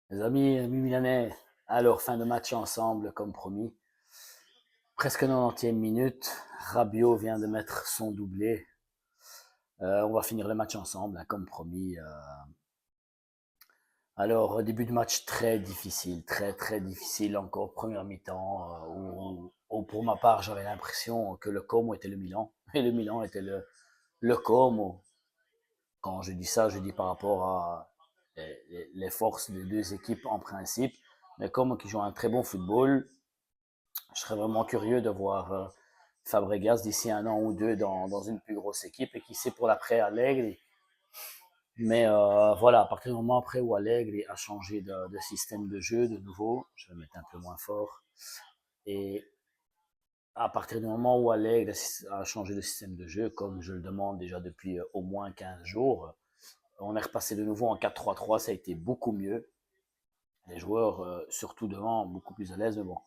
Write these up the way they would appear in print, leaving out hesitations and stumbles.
Les amis milanais, alors fin de match ensemble comme promis. Presque 90e minute, Rabiot vient de mettre son doublé. On va finir le match ensemble, hein, comme promis. Alors, début de match très difficile, très difficile encore, première mi-temps, où pour ma part j'avais l'impression que le Como était le Milan, et le Milan était le Como. Quand je dis ça, je dis par rapport à les forces des deux équipes en principe, mais Como qui joue un très bon football. Je serais vraiment curieux de voir Fabregas d'ici un an ou deux dans une plus grosse équipe et qui sait pour l'après Allegri. Mais voilà, à partir du moment après où Allegri a changé de système de jeu de nouveau, je vais mettre un peu moins fort. Et à partir du moment où Allegri a changé de système de jeu, comme je le demande déjà depuis au moins 15 jours, on est repassé de nouveau en 4-3-3, ça a été beaucoup mieux. Les joueurs, surtout devant, beaucoup plus à l'aise, mais bon,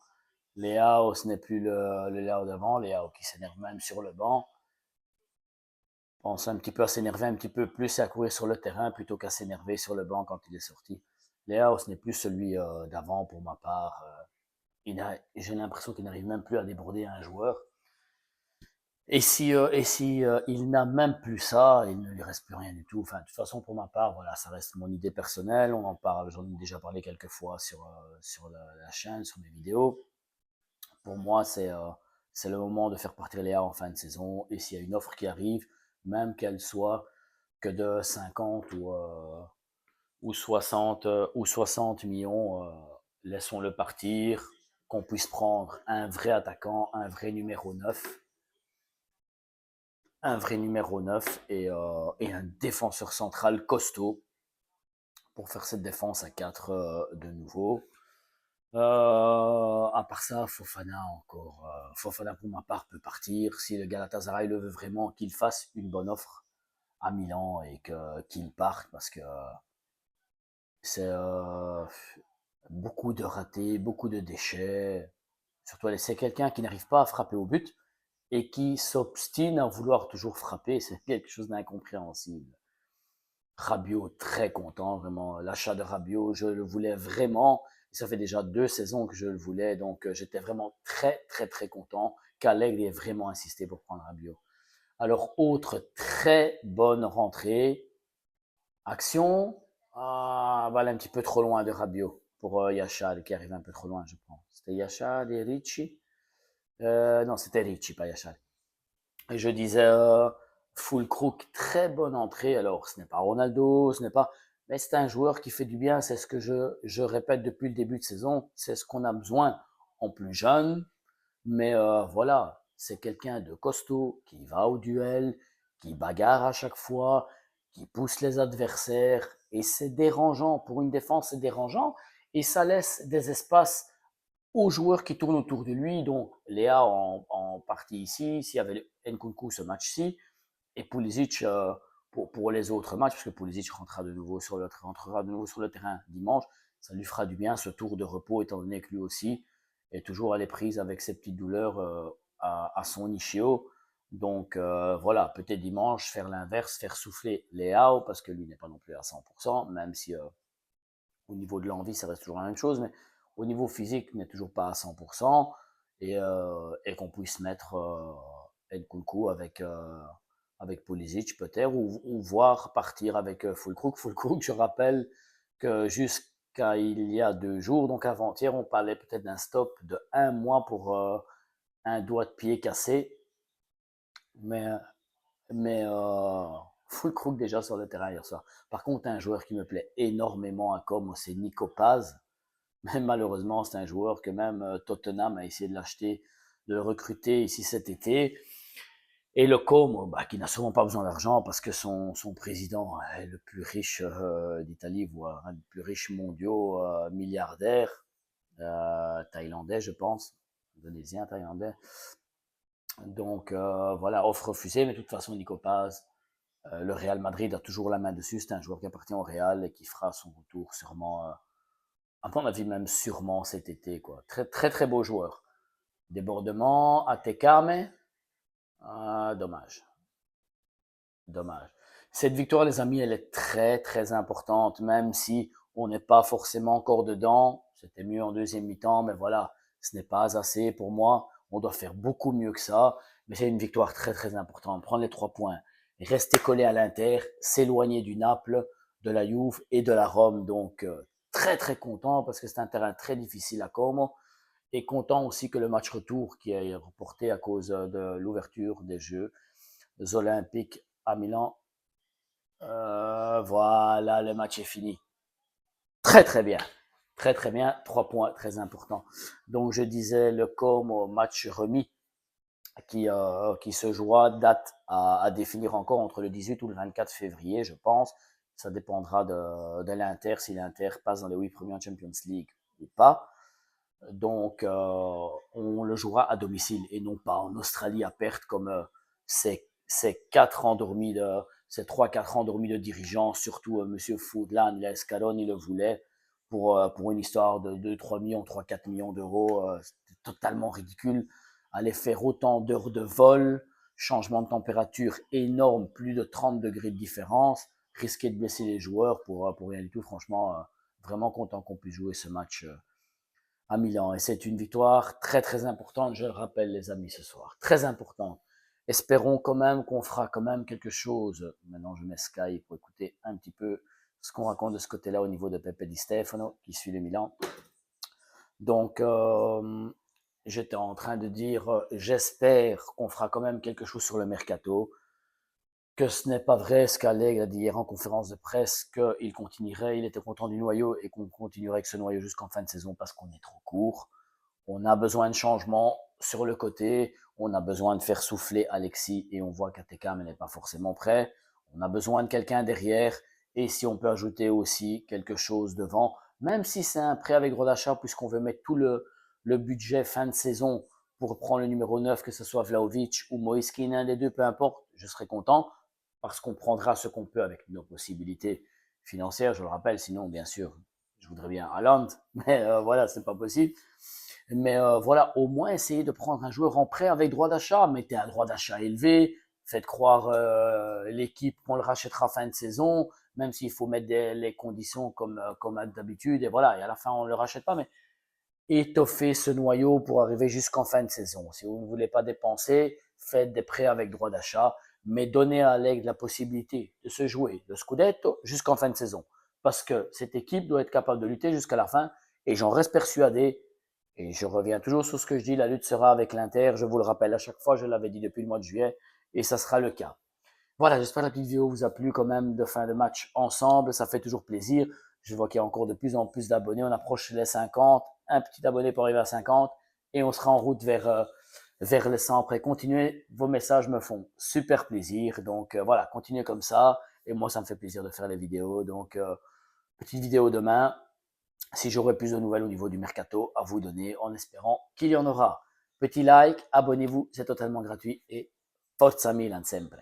Léao, ce n'est plus le Léao d'avant, Léao qui s'énerve même sur le banc. Pense un petit peu à s'énerver un petit peu plus et à courir sur le terrain plutôt qu'à s'énerver sur le banc quand il est sorti. Léao, ce n'est plus celui d'avant pour ma part. J'ai l'impression qu'il n'arrive même plus à déborder un joueur. Et si il n'a même plus ça, il ne lui reste plus rien du tout. Enfin, de toute façon, pour ma part, voilà, ça reste mon idée personnelle. On en parle, j'en ai déjà parlé quelques fois sur la chaîne, sur mes vidéos. Pour moi, c'est le moment de faire partir Léa en fin de saison. Et s'il y a une offre qui arrive, même qu'elle soit que de 50 ou 60 millions, laissons-le partir, qu'on puisse prendre un vrai attaquant, un vrai numéro 9 et un défenseur central costaud pour faire cette défense à 4 de nouveau. À part ça, Fofana encore. Fofana pour ma part peut partir. Si le Galatasaray le veut vraiment, qu'il fasse une bonne offre à Milan et qu'il parte parce que c'est beaucoup de ratés, beaucoup de déchets. Surtout, c'est quelqu'un qui n'arrive pas à frapper au but et qui s'obstine à vouloir toujours frapper. C'est quelque chose d'incompréhensible. Rabiot, très content, vraiment. L'achat de Rabiot, je le voulais vraiment. Ça fait déjà 2 saisons que je le voulais, donc j'étais vraiment très content qu'Allegri ait vraiment insisté pour prendre Rabiot. Alors, autre très bonne rentrée. Action. Ah, voilà, un petit peu trop loin de Rabiot pour Yachad, qui arrive un peu trop loin, je pense. C'était Yachad et Ricci. Non, c'était Ricci, pas Yachad. Et je disais, Full Crook, très bonne entrée. Alors, ce n'est pas Ronaldo, ce n'est pas. Mais c'est un joueur qui fait du bien. C'est ce que je répète depuis le début de saison. C'est ce qu'on a besoin en plus jeune. Mais voilà, c'est quelqu'un de costaud qui va au duel, qui bagarre à chaque fois, qui pousse les adversaires. Et c'est dérangeant. Pour une défense, c'est dérangeant. Et ça laisse des espaces aux joueurs qui tournent autour de lui. Donc, Léa en partie ici, s'il y avait Nkunku ce match-ci, et Pulisic pour les autres matchs, parce que Pulisic rentrera rentrera de nouveau sur le terrain dimanche, ça lui fera du bien ce tour de repos, étant donné que lui aussi est toujours à l'éprise avec ses petites douleurs à son ischio. Donc voilà, peut-être dimanche, faire l'inverse, faire souffler Léao, parce que lui n'est pas non plus à 100%, même si au niveau de l'envie, ça reste toujours la même chose, mais au niveau physique, n'est toujours pas à 100%, et qu'on puisse mettre Nkunku avec Pulisic peut-être, ou voir partir avec Fulkrug. Fulkrug, je rappelle que jusqu'à il y a 2 jours, donc avant-hier, on parlait peut-être d'un stop de 1 mois pour un doigt de pied cassé, mais Fulkrug déjà sur le terrain hier soir. Par contre, un joueur qui me plaît énormément à Como, c'est Nico Paz. Mais malheureusement, c'est un joueur que même Tottenham a essayé de l'acheter, de le recruter ici cet été. Et le Como, bah, qui n'a sûrement pas besoin d'argent parce que son président est le plus riche d'Italie, voire un des plus riches mondiaux, milliardaire, thaïlandais, je pense, indonésien, thaïlandais. Donc voilà, offre refusée, mais de toute façon, Nico Paz, le Real Madrid a toujours la main dessus. C'est un joueur qui appartient au Real et qui fera son retour sûrement, à mon avis même sûrement cet été, quoi. Très beau joueur. Débordement, Atekame, dommage. Dommage. Cette victoire, les amis, elle est très importante, même si On n'est pas forcément encore dedans. C'était mieux en deuxième mi-temps, mais voilà, ce n'est pas assez pour moi. On doit faire beaucoup mieux que ça. Mais c'est une victoire très très importante. Prendre les 3 points, rester collé à l'Inter, s'éloigner du Naples, de la Juve et de la Rome. Donc très très content parce que c'est un terrain très difficile à Como. Et content aussi que le match retour qui est reporté à cause de l'ouverture des Jeux Olympiques à Milan. Voilà, le match est fini. Très très bien. Très très bien. 3 points très importants. Donc je disais le Como match remis qui se jouera, date à définir encore entre le 18 ou le 24 février, je pense. Ça dépendra de l'Inter, si l'Inter passe dans les 8 premiers en Champions League ou pas. Donc, on le jouera à domicile et non pas en Australie à perte comme ces 4 ans ces 3-4 ans dormis de dirigeants, surtout Monsieur Foodland, les Escalon, il le voulait pour une histoire de 2-3 millions, 3-4 millions d'euros. C'était totalement ridicule. Aller faire autant d'heures de vol, changement de température énorme, plus de 30 degrés de différence, risquer de blesser les joueurs pour rien du tout. Franchement, vraiment content qu'on puisse jouer ce match à Milan. Et c'est une victoire très très importante, je le rappelle les amis ce soir. Très importante. Espérons quand même qu'on fera quand même quelque chose. Maintenant je mets Sky pour écouter un petit peu ce qu'on raconte de ce côté-là au niveau de Pepe Di Stefano qui suit le Milan. Donc j'étais en train de dire j'espère qu'on fera quand même quelque chose sur le mercato, que ce n'est pas vrai ce qu'Allegri a dit hier en conférence de presse, qu'il continuerait, il était content du noyau et qu'on continuerait avec ce noyau jusqu'en fin de saison parce qu'on est trop court. On a besoin de changement sur le côté, on a besoin de faire souffler Alexis et on voit qu'Atekam n'est pas forcément prêt. On a besoin de quelqu'un derrière et si on peut ajouter aussi quelque chose devant, même si c'est un prêt avec droit d'achat puisqu'on veut mettre tout le budget fin de saison pour prendre le numéro 9, que ce soit Vlahovic ou Moïskine, un des deux, peu importe, je serai content parce qu'on prendra ce qu'on peut avec nos possibilités financières, je le rappelle, sinon bien sûr, je voudrais bien Haaland, mais voilà, c'est pas possible. Mais voilà, au moins essayer de prendre un joueur en prêt avec droit d'achat, mettez un droit d'achat élevé, faites croire l'équipe qu'on le rachètera fin de saison, même s'il faut mettre les conditions comme d'habitude, et voilà, et à la fin on ne le rachète pas, mais étoffez ce noyau pour arriver jusqu'en fin de saison. Si vous ne voulez pas dépenser, faites des prêts avec droit d'achat, mais donnez à Allegri la possibilité de se jouer le Scudetto jusqu'en fin de saison. Parce que cette équipe doit être capable de lutter jusqu'à la fin, et j'en reste persuadé, et je reviens toujours sur ce que je dis, la lutte sera avec l'Inter, je vous le rappelle à chaque fois, je l'avais dit depuis le mois de juillet, et ça sera le cas. Voilà, j'espère que la petite vidéo vous a plu quand même de fin de match ensemble. Ça fait toujours plaisir. Je vois qu'il y a encore de plus en plus d'abonnés. On approche les 50. Un petit abonné pour arriver à 50. Et on sera en route vers les 100 après. Continuez. Vos messages me font super plaisir. Donc voilà, continuez comme ça. Et moi, ça me fait plaisir de faire les vidéos. Donc, petite vidéo demain. Si j'aurai plus de nouvelles au niveau du mercato à vous donner, en espérant qu'il y en aura. Petit like, abonnez-vous, c'est totalement gratuit. Et forza Milan sempre.